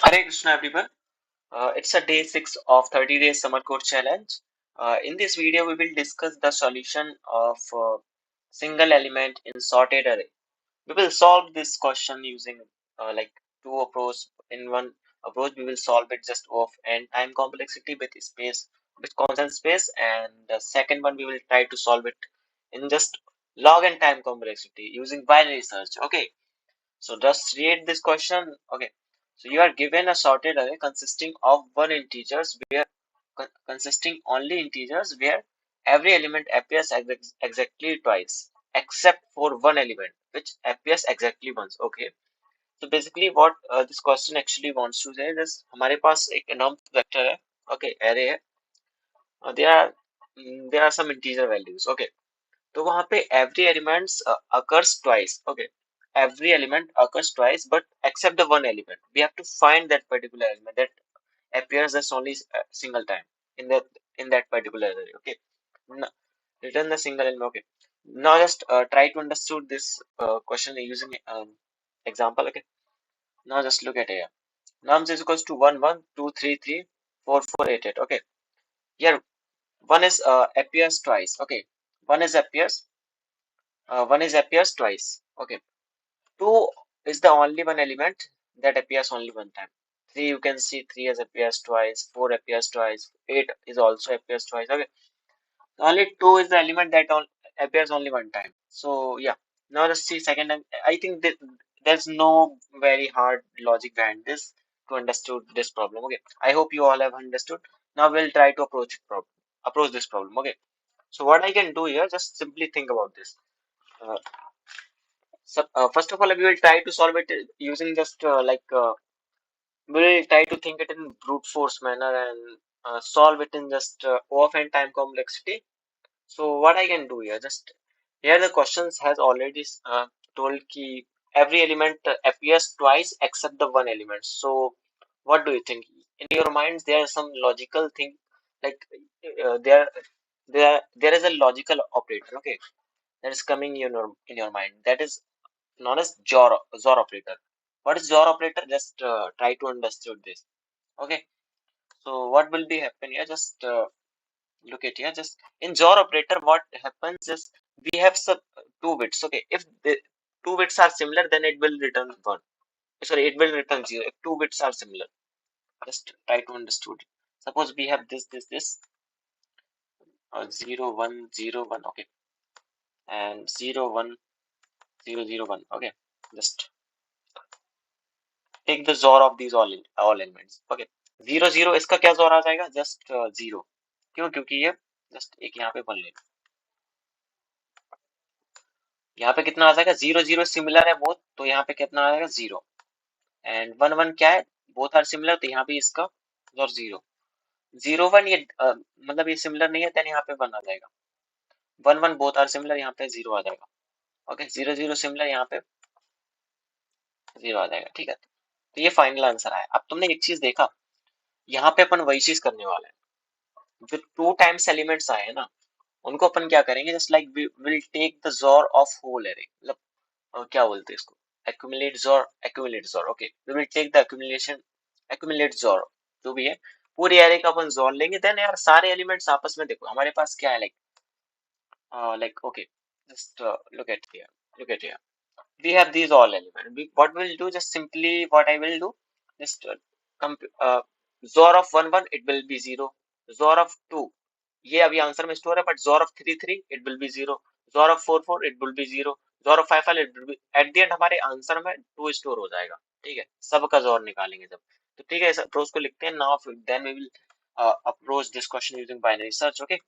Hare Krishna everyone. It's a day 6 of 30 days summer course challenge. In this video, we will discuss the solution of single element in sorted array. We will solve this question using like two approach. In one approach, we will solve it just of n time complexity with space, with constant space, and the second one we will try to solve it in just log n time complexity using binary search. Okay. So just read this question. Okay. So you are given a sorted array consisting of one integers where consisting only integers where every element appears exactly twice except for one element which appears exactly once. Okay. So basically what this question actually wants to say is हमारे पास एक enum vector है. Okay, array है. There are some integer values. Okay. तो वहां पे every element occurs twice. Okay, every element occurs twice but except the one element we have to find that particular element that appears as only a single time in that particular array. Okay. N- Return the single element. Okay, now just try to understand this question using example. Okay, now just look at here. Nums is equals to 1 1 2 3 3 4 4 8 8. Okay, here one is appears twice. Okay, one is appears twice. Okay. 2 is the only one element that appears only one time. 3, you can see 3 has appears twice, 4 appears twice, 8 is also appears twice. Okay. Only 2 is the element that appears only one time. So yeah. Now let's see second time. I think that there's no very hard logic behind this to understand this problem. Okay. I hope you all have understood. Now we'll try to approach this problem. Okay. So what I can do here, just simply think about this. Uh, First of all, we will try to solve it using just we'll try to think it in brute force manner and solve it in just O of n time complexity. So what I can do here, just here the questions has already told ki every element appears twice except the one element. So what do you think? In your minds, there is some logical thing like there is a logical operator. Okay, that is coming in your mind. That is known as XOR operator. What is XOR operator? Just try to understand this. Okay. So what will be happen here? Just look at here. Just in XOR operator, what happens is we have some two bits. Okay. If the two bits are similar, then it will return one. Sorry, it will return zero. If two bits are similar, just try to understand. Suppose we have this 0 1 0 1. Okay, and 0 1 0 0 1. Okay, just take the XOR of these all elements. Okay. 0 0 इसका क्या जोर आ जाएगा? Just zero. क्यों? क्योंकि ये just एक यहाँ पे वन ले, यहाँ पे कितना आ जाएगा? 0 0 सिमिलर है बोथ, तो यहाँ पे कितना आ जाएगा? जीरो. एंड 1 1 क्या है? बोथ आर सिमिलर, तो यहाँ पे इसका जोर जीरो. 0 1 ये मतलब ये सिमिलर नहीं है, देन यहाँ पे 1 आ जाएगा. 1 1 बोथ आर सिमिलर, यहाँ पे जीरो आ जाएगा. ओके. 0 0 सिमिलर, यहाँ पे जीरो आ जाएगा. ठीक है, तो ये फाइनल आंसर आया. अब तुमने एक चीज देखा, यहाँ पे अपन वही चीज करने वाले हैं. जो टू टाइम्स एलिमेंट्स आए हैं ना, उनको अपन क्या करेंगे? Just like will take the XOR of whole array. मतलब क्या बोलते हैं इसको? Accumulate XOR. Okay, we will take the accumulate XOR, जो भी है पूरी एरे का अपन जोर लेंगे. देन यार सारे एलिमेंट्स आपस में देखो हमारे पास क्या है, like okay, just look at here. We have these all elements. What we'll do, just simply what I will do, just XOR of 1 1 it will be 0. XOR of 2, ये अभी आंसर में स्टोर है, but XOR of 3 3 it will be 0. XOR of 4 4 it will be 0. XOR of 5 5 it will be, at the end हमारे answer में 2 store हो जाएगा. ठीक है, सबका XOR निकालेंगे जब, तो ठीक है, इस अप्रोच को लिखते हैं. Now then we will approach this question using binary search. Okay,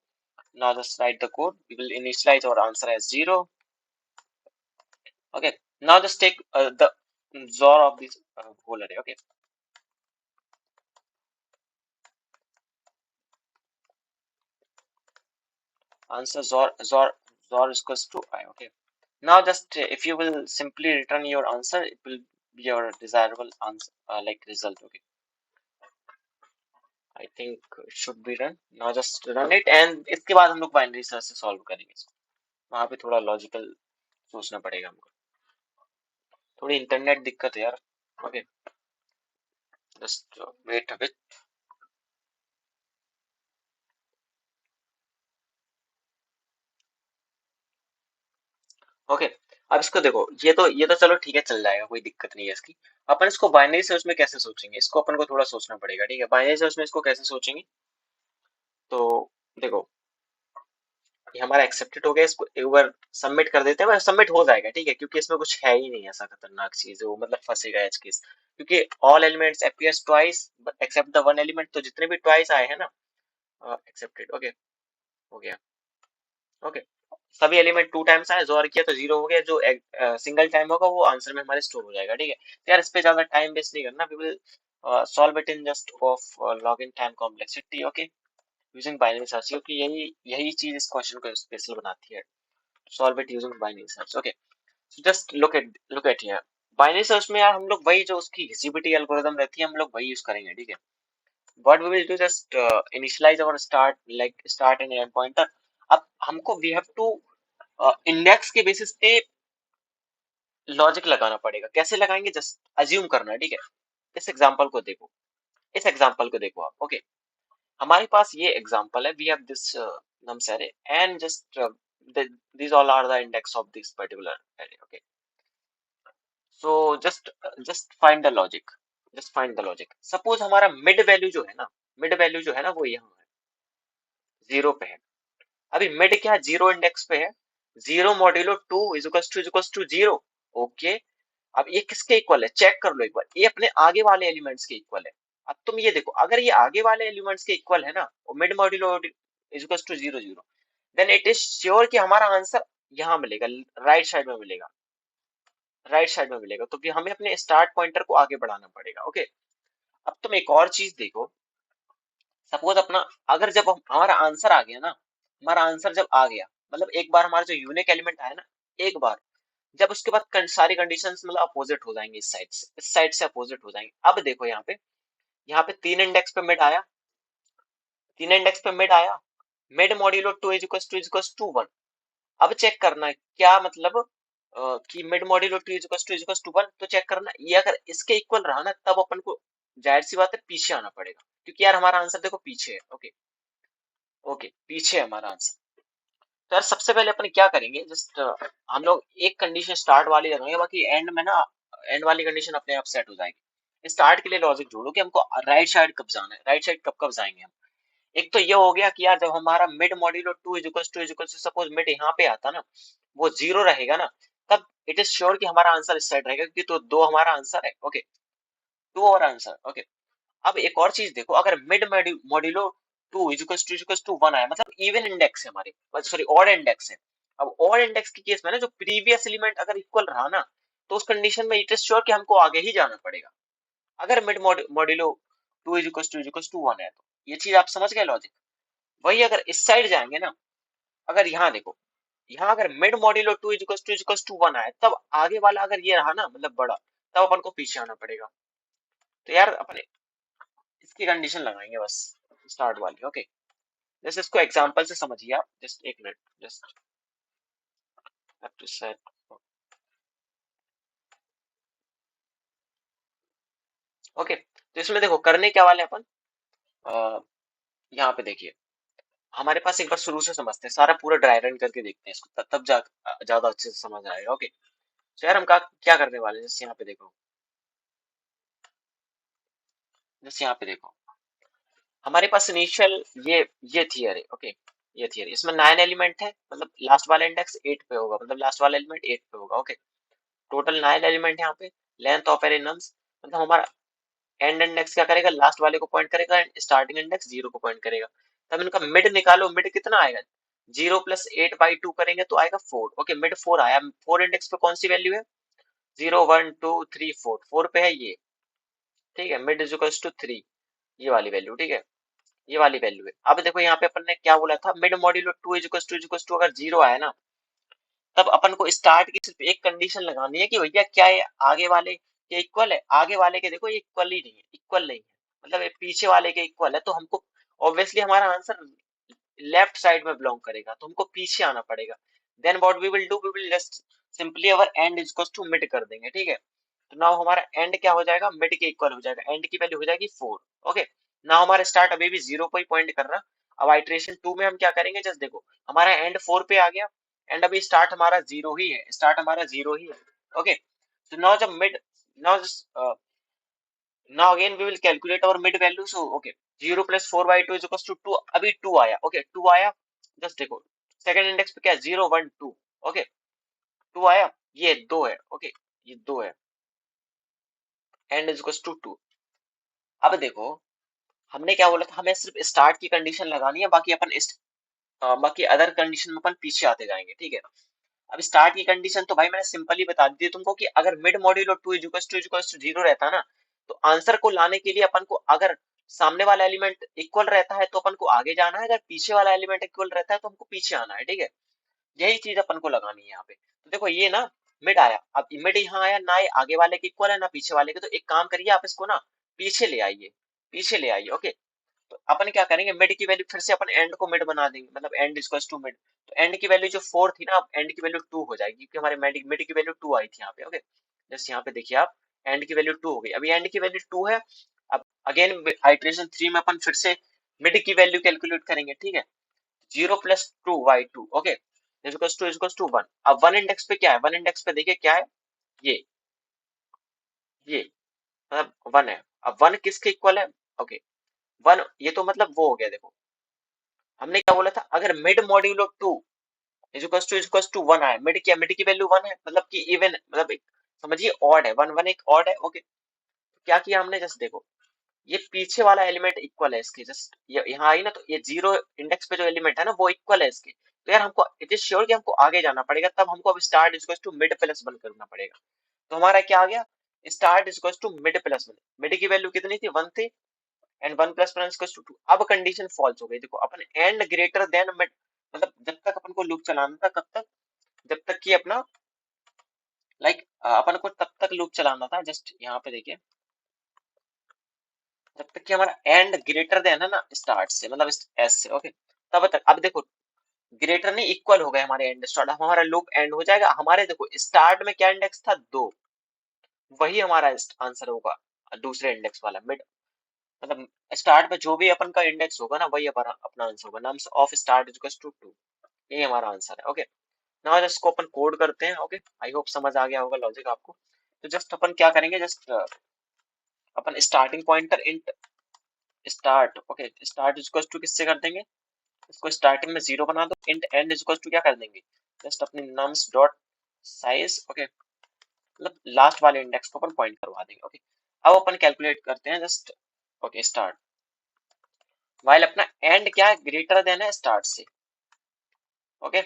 now just write the code. We will initialize our answer as 0. Okay, now just take the XOR of this whole array. Okay, answer XOR is equals to I. Okay, now just if you will simply return your answer, it will be your desirable answer, like result. Okay, I think it should be run. Now just run it, and इसके बाद हम लोग binary search से solve करेंगे इसको. वहाँ पे थोड़ा लॉजिकल सोचना पड़ेगा हमको. थोड़ी इंटरनेट दिक्कत है यार. Okay, just wait a bit. Okay, अब इसको देखो, ये तो चलो ठीक है, चल जाएगा, कोई दिक्कत नहीं है इसकी। अपन इसको बाइनरी सर्च में कैसे सोचेंगे, इसको अपन को थोड़ा सोचना पड़ेगा, ठीक है। बाइनरी सर्च में इसको कैसे सोचेंगे, तो देखो, ये हमारा एक्सेप्टेड हो गया, इसको एक बार सबमिट कर देते हैं, सबमिट हो जाएगा, ठीक है, क्योंकि इसमें कुछ है ही नहीं ऐसा खतरनाक चीज वो मतलब फंसेगा एज केस, क्योंकि all elements appears twice except the one element, तो जितने भी ट्वाइस आए हैं ना, एक्सेप्टेड, ओके, हो गया, ओके। सभी एलिमेंट टू टाइम्स आए, जो और किया तो जीरो हो गया, जो सिंगल टाइम होगा वो आंसर में हमारे स्टोर हो जाएगा, ठीक है। तो यार इस पे ज्यादा टाइम वेस्ट नहीं करना, we will solve it in just of log n time complexity, okay, using binary search, क्योंकि यही यही चीज इस क्वेश्चन को स्पेशल बनाती है, solve it using binary search, okay. So just look at here, binary search में यार हम लोग वही जो उसकी घिसी-पिटी एल्गोरिदम रहती है, हम लोग वही यूज करेंगे, ठीक है। What we will do, just initialise और start, like start end end pointer. अब हमको वी हैव टू इंडेक्स के बेसिस पे लॉजिक लगाना पड़ेगा, कैसे लगाएंगे, जस्ट अज्यूम करना है, ठीक है। इस एग्जांपल को देखो, इस एग्जांपल को देखो आप, ओके। हमारे पास ये एग्जांपल है, we have this nums array and just these all are the index of this particular array, okay. So just find the logic, just find the logic। Suppose हमारा मिड वैल्यू जो है ना, mid value जो है ना वो यहाँ है, जीरो पे है। अभी मिड क्या है, जीरो इंडेक्स पे है, zero modulo two is equal to zero, okay. अब ये किसके इक्वल है, चेक कर लो एक बार, ये अपने आगे वाले एलिमेंट्स के इक्वल है। अब तुम ये देखो, अगर ये आगे वाले एलिमेंट्स के इक्वल है ना, और mid modulo is equal to zero zero, then it is sure कि हमारा आंसर यहाँ मिलेगा, राइट साइड में मिलेगा, राइट साइड में मिलेगा। तो फिर हमें अपने स्टार्ट पॉइंटर को आगे बढ़ाना पड़ेगा, ओके। अब तुम एक और चीज देखो, सपोज अपना, अगर जब हमारा आंसर आ गया ना, हमारा आंसर जब आ गया, मतलब एक बार हमारा जो यूनिक एलिमेंट आया ना, एक बार, जब उसके बाद सारी कंडीशंस मतलब अपोजिट हो जाएंगी, इस साइड से अपोजिट हो जाएंगे। अब देखो यहाँ पे तीन इंडेक्स पे मिड आया, तीन इंडेक्स पे मिड आया, mid modulo two is equal to one. अब चेक करना है क्या मतलब, कि mid modulo two is equal to one, तो चेक करना ये अगर इसके इक्वल रहा ना, तब अपन को जाहिर सी बात है पीछे आना पड़ेगा, क्योंकि यार हमारा आंसर देखो पीछे है, ओके, ओके, पीछे है हमारा आंसर। तो यार सबसे पहले अपन क्या करेंगे, जस्ट हम लोग एक कंडीशन स्टार्ट वाली लगाएंगे, बाकी एंड में ना एंड वाली कंडीशन अपने आप सेट हो जाएगी। स्टार्ट के लिए लॉजिक जोड़ो कि हमको राइट साइड कब जाना है, राइट साइड कब कब जाएंगे हम। एक तो ये हो गया कि यार जब हमारा mid modulo two is equal to suppose mid यहाँ पे आता ना, वो जीरो रहेगा ना, तब इट इज श्योर कि हमारा आंसर इस साइड रहेगा, क्योंकि तो दो हमारा आंसर है, ओके, टू और आंसर, ओके। अब एक और चीज देखो, अगर mid modulo two is equal to one आया, मतलब इवन इंडेक्स है हमारे, सॉरी ऑड इंडेक्स है। अब ऑड इंडेक्स के केस में ना, जो प्रीवियस एलिमेंट अगर इक्वल रहा ना, तो उस कंडीशन में इट इज श्योर कि हमको आगे ही जाना पड़ेगा, अगर mid modulo two is equal to one है तो। ये चीज आप समझ गए लॉजिक। वही अगर इस साइड जाएंगे ना, अगर यहाँ देखो, यहाँ अगर mid modulo two is equal to one आए, तब आगे वाला अगर ये रहा ना, मतलब बड़ा, तब अपन को पीछे आना पड़ेगा। तो यार अपने इसकी कंडीशन लगाएंगे बस, स्टार्ट वाली, ओके। जस्ट इसको एग्जांपल से समझिए आप, जस्ट एक minute, just have to set, okay. तो इसमें देखो करने क्या वाले अपन, यहाँ पे देखिए, हमारे पास एक बार शुरू से समझते हैं, सारा पूरा ड्राई रन करके देखते हैं इसको, तब ज्यादा अच्छे से समझ आएगा, ओके। तो यार हम क्या करने वाले हैं, जैसे यहाँ पे देखो, जैसे यहाँ पे देखो, हमारे पास इनिशियल ये थी अरे, ओके, ये थी अरे, इसमें 9 एलिमेंट है, मतलब लास्ट वाला इंडेक्स 8 पे होगा, मतलब लास्ट वाला एलिमेंट 8 पे होगा, ओके। टोटल 9 एलिमेंट यहाँ पे, लेंथ ऑफ एरे नम्स, मतलब हमारा एंड इंडेक्स क्या करेगा, लास्ट वाले को पॉइंट करेगा, एंड स्टार्टिंग इंडेक्स जीरो को पॉइंट करेगा। तब इनका मिड निकालो, मिड कितना आएगा, zero plus eight by two करेंगे तो आएगा फोर, ओके, मिड फोर आया, फोर इंडेक्स पे कौन सी वैल्यू है, zero one two three four, four पे है ये, ठीक है, mid is equal to three, ये वाली वैल्यू, ठीक है, ये वाली वैल्यू है। अब देखो यहाँ पे अपन ने क्या बोला था, mid modulo two is equal to अगर जीरो आया ना, तब अपन को स्टार्ट की सिर्फ एक कंडीशन लगानी है कि भैया क्या ये आगे वाले के इक्वल है, आगे वाले के देखो ये इक्वल ही नहीं है, इक्वल नहीं है, मतलब ये पीछे वाले के इक्वल है, तो हमको ऑब्वियसली हमारा आंसर लेफ्ट साइड में बिलोंग करेगा, तो हमको पीछे आना पड़ेगा। Then what we will do, we will just simply our end is equal to mid कर देंगे, ठीक है। तो नाउ हमारा एंड क्या हो जाएगा, मिड के इक्वल हो जाएगा, एंड की वैल्यू हो जाएगी 4। ओके, नाउ हमारा स्टार्ट अभी भी 0 पे पॉइंट कर रहा। अब आइट्रेशन 2 में हम क्या करेंगे, जस्ट देखो हमारा एंड 4 पे आ गया, एंड अभी स्टार्ट हमारा 0 ही है, स्टार्ट हमारा 0 ही है। ओके, तो नाउ जब mid, now now again we will calculate our mid value. So okay, 0 plus 4/2 is equals to 2। अभी 2 आया, ओके 2 आया, जस्ट देखो सेकंड इंडेक्स पे क्या है, 0 1 2। ओके, 2 आया, ये 2 है, ओके ये 2 है, एंड इज इक्वल्स टू 2। अब देखो हमने क्या बोला था, हमें सिर्फ स्टार्ट की कंडीशन लगानी है, बाकी अपन बाकी अदर कंडीशन में अपन पीछे आते जाएंगे, ठीक है। अब स्टार्ट की कंडीशन तो भाई मैंने सिंपली बता दी है तुमको कि अगर मिड मॉड्यूल और 2 इक्वल्स टू 0 रहता ना, तो आंसर को लाने के लिए अपन को अगर सामने वाला एलिमेंट इक्वल रहता है तो अपन को आगे जाना है, अगर पीछे वाला एलिमेंट इक्वल रहता है तो हमको पीछे आना है, ठीक है। यही चीज अपन को लगानी है यहाँ पे। तो देखो ये ना मिड आया, अब मिड यहाँ आया ना, ये आगे वाले के इक्वल है ना पीछे वाले के, तो एक काम करिए आप इसको ना पीछे ले आइए, पीछे ले आइए। ओके, तो अपन क्या करेंगे, मिड की वैल्यू फिर से अपन एंड को मिड बना देंगे, मतलब एंड इक्वल्स टू मिड। तो एंड की वैल्यू जो 4 थी ना, अब एंड की वैल्यू 2 हो जाएगी, क्योंकि हमारे मिड की वैल्यू 2 आई थी यहाँ पे। ओके, जस्ट यहाँ पे देखिए आप, एंड की वैल्यू 2 हो गई, अभी एंड की वैल्यू 2 है। अब अगेन आइट्रेशन 3 में अपन फिर से मिड की वैल्यू कैलकुलेट करेंगे, ठीक है। 0 plus 2/2, okay is equals to 1। अब 1 इंडेक्स पे क्या है, 1 इंडेक्स पे देखिए क्या है, ये ये मतलब 1 है। अब 1 किसके इक्वल है, ओके 1, ये तो मतलब वो हो गया। देखो हमने क्या बोला था, अगर mid modulo 2 is equals to 1 आए, मिड क्या, मिड की वैल्यू 1 है, मतलब कि इवन, मतलब एक समझिए ऑड है, 1 1 एक ऑड है। ओके, क्या किया हमने, जस्ट देखो ये पीछे वाला एलिमेंट इक्वल है इसके, जस्ट यहाँ आई ना, तो ये 0 इंडेक्स पे जो एलिमेंट है ना वो इक्वल है इसके। तो यार हमको इट इज श्योर कि हमको आगे जाना पड़ेगा, तब हमको अब start is to mid plus 1 करना पड़ेगा। तो हमारा क्या आ गया, start is to mid plus 1। Mid की वैल्यू कितनी थी, 1 थी, एंड 1 प्लस 1 इज टू 2। अब कंडीशन फॉल्स हो गई, देखो अपन एंड ग्रेटर देन मिड, मतलब जब तक अपन को लूप चलाना था कब तक, जब तक कि अपना लाइक अपन को तब तक लूप चलाना था, जस्ट यहाँ पे देखिए जब तक कि हमारा एंड ग्रेटर देन है ना स्टार्ट से, मतलब एस से। ओके, तब तक। अब देखो ग्रेटर नहीं, इक्वल हो गए हमारे एंड स्टार्ट, हमारा लूप एंड हो जाएगा। हमारे देखो स्टार्ट में क्या इंडेक्स था, 2, वही हमारा आंसर होगा दूसरे इंडेक्स वाला मिड, मतलब स्टार्ट में जो भी अपन का इंडेक्स होगा ना वही अपना अपना आंसर होगा, नाम ऑफ स्टार्ट इज टू 2। ये हमारा आंसर है। ओके, नाउ जस्ट इसको अपन कोड करते हैं। ओके, आई होप समझ आ गया होगा लॉजिक आपको। तो जस्ट अपन क्या करेंगे, जस्ट अपन starting pointer int start, okay start is to किससे कर देंगे, इसको स्टार्टिंग में 0 बना दो, इंट एंड इज टू क्या कर देंगे, जस्ट अपने नम्स डॉट साइज। ओके, मतलब लास्ट वाले इंडेक्स को अपन पॉइंट करवा देंगे। ओके, अब अपन कैलकुलेट करते हैं जस्ट, ओके स्टार्ट वाइल अपना एंड क्या है, ग्रेटर देन है स्टार्ट से। ओके,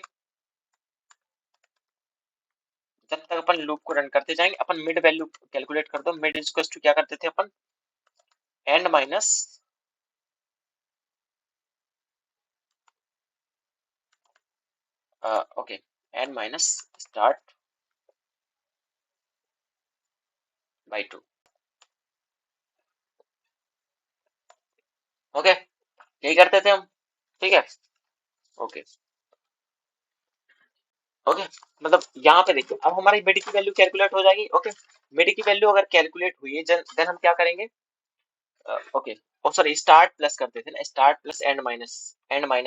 जब तक अपन लूप को रन करते जाएंगे, अपन मिड वैल्यू कैलकुलेट कर दो। मिड इज टू क्या करते थे अपन, end minus okay end minus start by 2। Okay, यही करते थे हम, ठीक है। ओके ओके, मतलब यहाँ पे देखिए अब हमारी मिड की वैल्यू कैलकुलेट हो जाएगी। ओके, मिड की वैल्यू अगर कैलकुलेट हुई है देन हम क्या करेंगे, okay oh sorry start plus करते थे ना, start plus end minus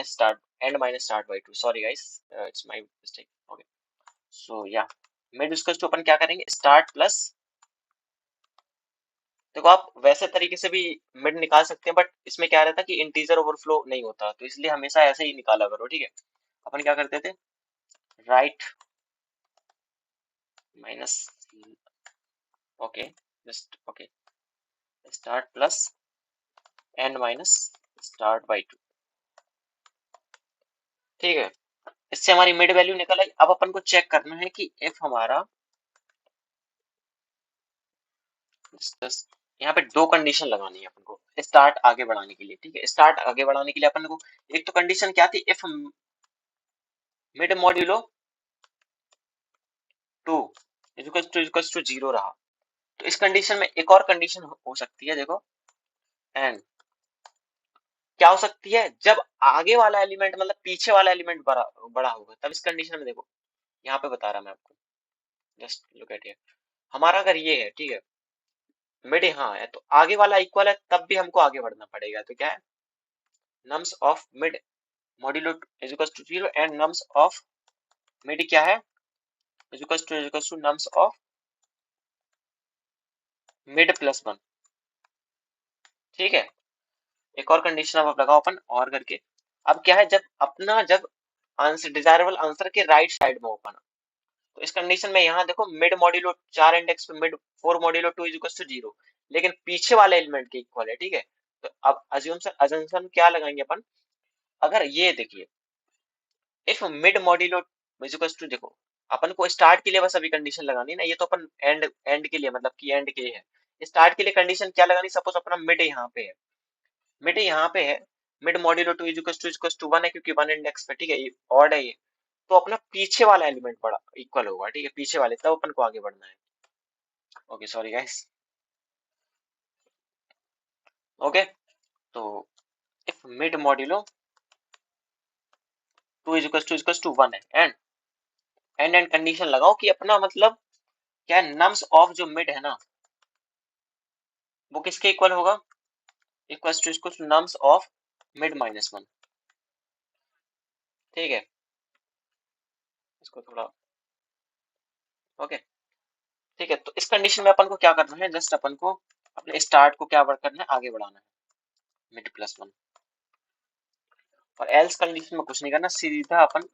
start, end minus start by 2, sorry guys it's my mistake. Okay, so या मिड डिस्कस टू अपन क्या करेंगे, स्टार्ट प्लस, देखो आप वैसे तरीके से भी मिड निकाल सकते हैं, बट इसमें क्या रहता है कि इंटीजर ओवरफ्लो नहीं होता, तो इसलिए हमेशा ऐसे ही निकाला करो, ठीक है। अपन क्या करते थे, right minus, okay just okay start plus end minus start by 2, ठीक है। इससे हमारी मिड वैल्यू निकल आई। अब अपन को चेक करना है कि इफ हमारा यहाँ पे दो कंडीशन लगानी है अपन को स्टार्ट आगे बढ़ाने के लिए, ठीक है। स्टार्ट आगे बढ़ाने के लिए अपन को एक तो कंडीशन क्या थी, if mid modulo 2 equals to 0 रहा, तो इस कंडीशन में एक और कंडीशन हो सकती है, देखो एंड क्या हो सकती है, जब आगे वाला एलिमेंट मतलब पीछे वाला एलिमेंट बड़ा बड़ा होगा, तब इस कंडीशन में देखो यहाँ पे बता रहा मैं आपको, जस्ट लुक एट हियर। हमारा अगर ये है, ठीक है, मिड यहाँ है, तो आगे वाला इक्वल है, तब भी हमको आगे बढ़ना पड़ेगा। तो क्या है, nums of mid modulo is equal to 0 and nums of mid क्या है, is equal to nums of mid plus 1। ठीक है, एक और कंडीशन अब लगाओ अपन और करके। अब क्या है, जब आंसर डिजायरेबल आंसर के राइट साइड में ओपन, तो इस कंडीशन में यहाँ देखो मिड मॉड्यूलो 4 इंडेक्स पे mid 4 modulo 2 is equal to 0, लेकिन पीछे वाले एलिमेंट के इक्वल है। ठीक है, तो अब अजम्पशन क्या लगाएंगे अपन, अगर ये देखिए if mid modulo is equal to, देखो अपन को स्टार्ट के लिए बस अभी कंडीशन लगानी है ना, ये तो अपन एंड एंड के लिए मतलब कि एंड के लिए है। स्टार्ट के लिए कंडीशन क्या लगानी, सपोज अपना मिड यहाँ पे है, मिड यहाँ पे है, मिड मॉड्यूलो 2 इज टू 1 है, क्योंकि 1 इंडेक्स पे, ठीक है, ये ऑड है ये, तो अपना पीछे वाला एलिमेंट बड़ा इक्वल होगा। ठीक है, पीछे वाले, तब अपन को आगे बढ़ना है। Okay sorry guys. ओके, तो if mid modulo 2 is to 1 है, एंड कंडीशन लगाओ कि अपना मतलब क्या है, नम्स ऑफ जो मिड है ना, वो किसके इक्वल होगा, equal to nums of mid minus 1। ठीक है, इसको थोड़ा, ओके, ठीक है, तो इस कंडीशन में अपन को क्या करना है, जस्ट अपन को अपने स्टार्ट को क्या करना है, आगे बढ़ाना है, मिड प्लस 1। और एल्स कंडीशन में कुछ नहीं करना, सीधा अपन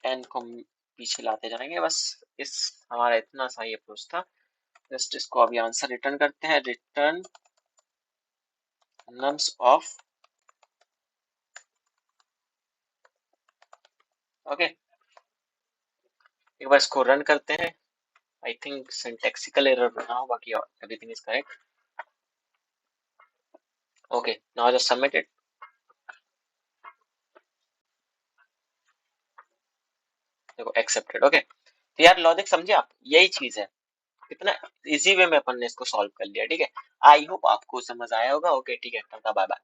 एन को पीछे लाते जाएंगे, बस इस हमारा इतना सा ही अप्रोच था। जस्ट इसको अभी आंसर रिटर्न करते हैं, रिटर्न नम्स ऑफ, ओके, एक बार इसको रन करते हैं। आई थिंक सिंटैक्सिकल एरर बना हो, बाकी everything is correct. Okay, now just submit it. देखो एक्सेप्टेड। ओके, तो यार लॉजिक समझे आप, यही चीज है, कितना इजी वे में अपन ने इसको सॉल्व कर लिया। ठीक है, आई होप आपको समझ आया होगा। ओके ठीक है, टाटा बाय बाय।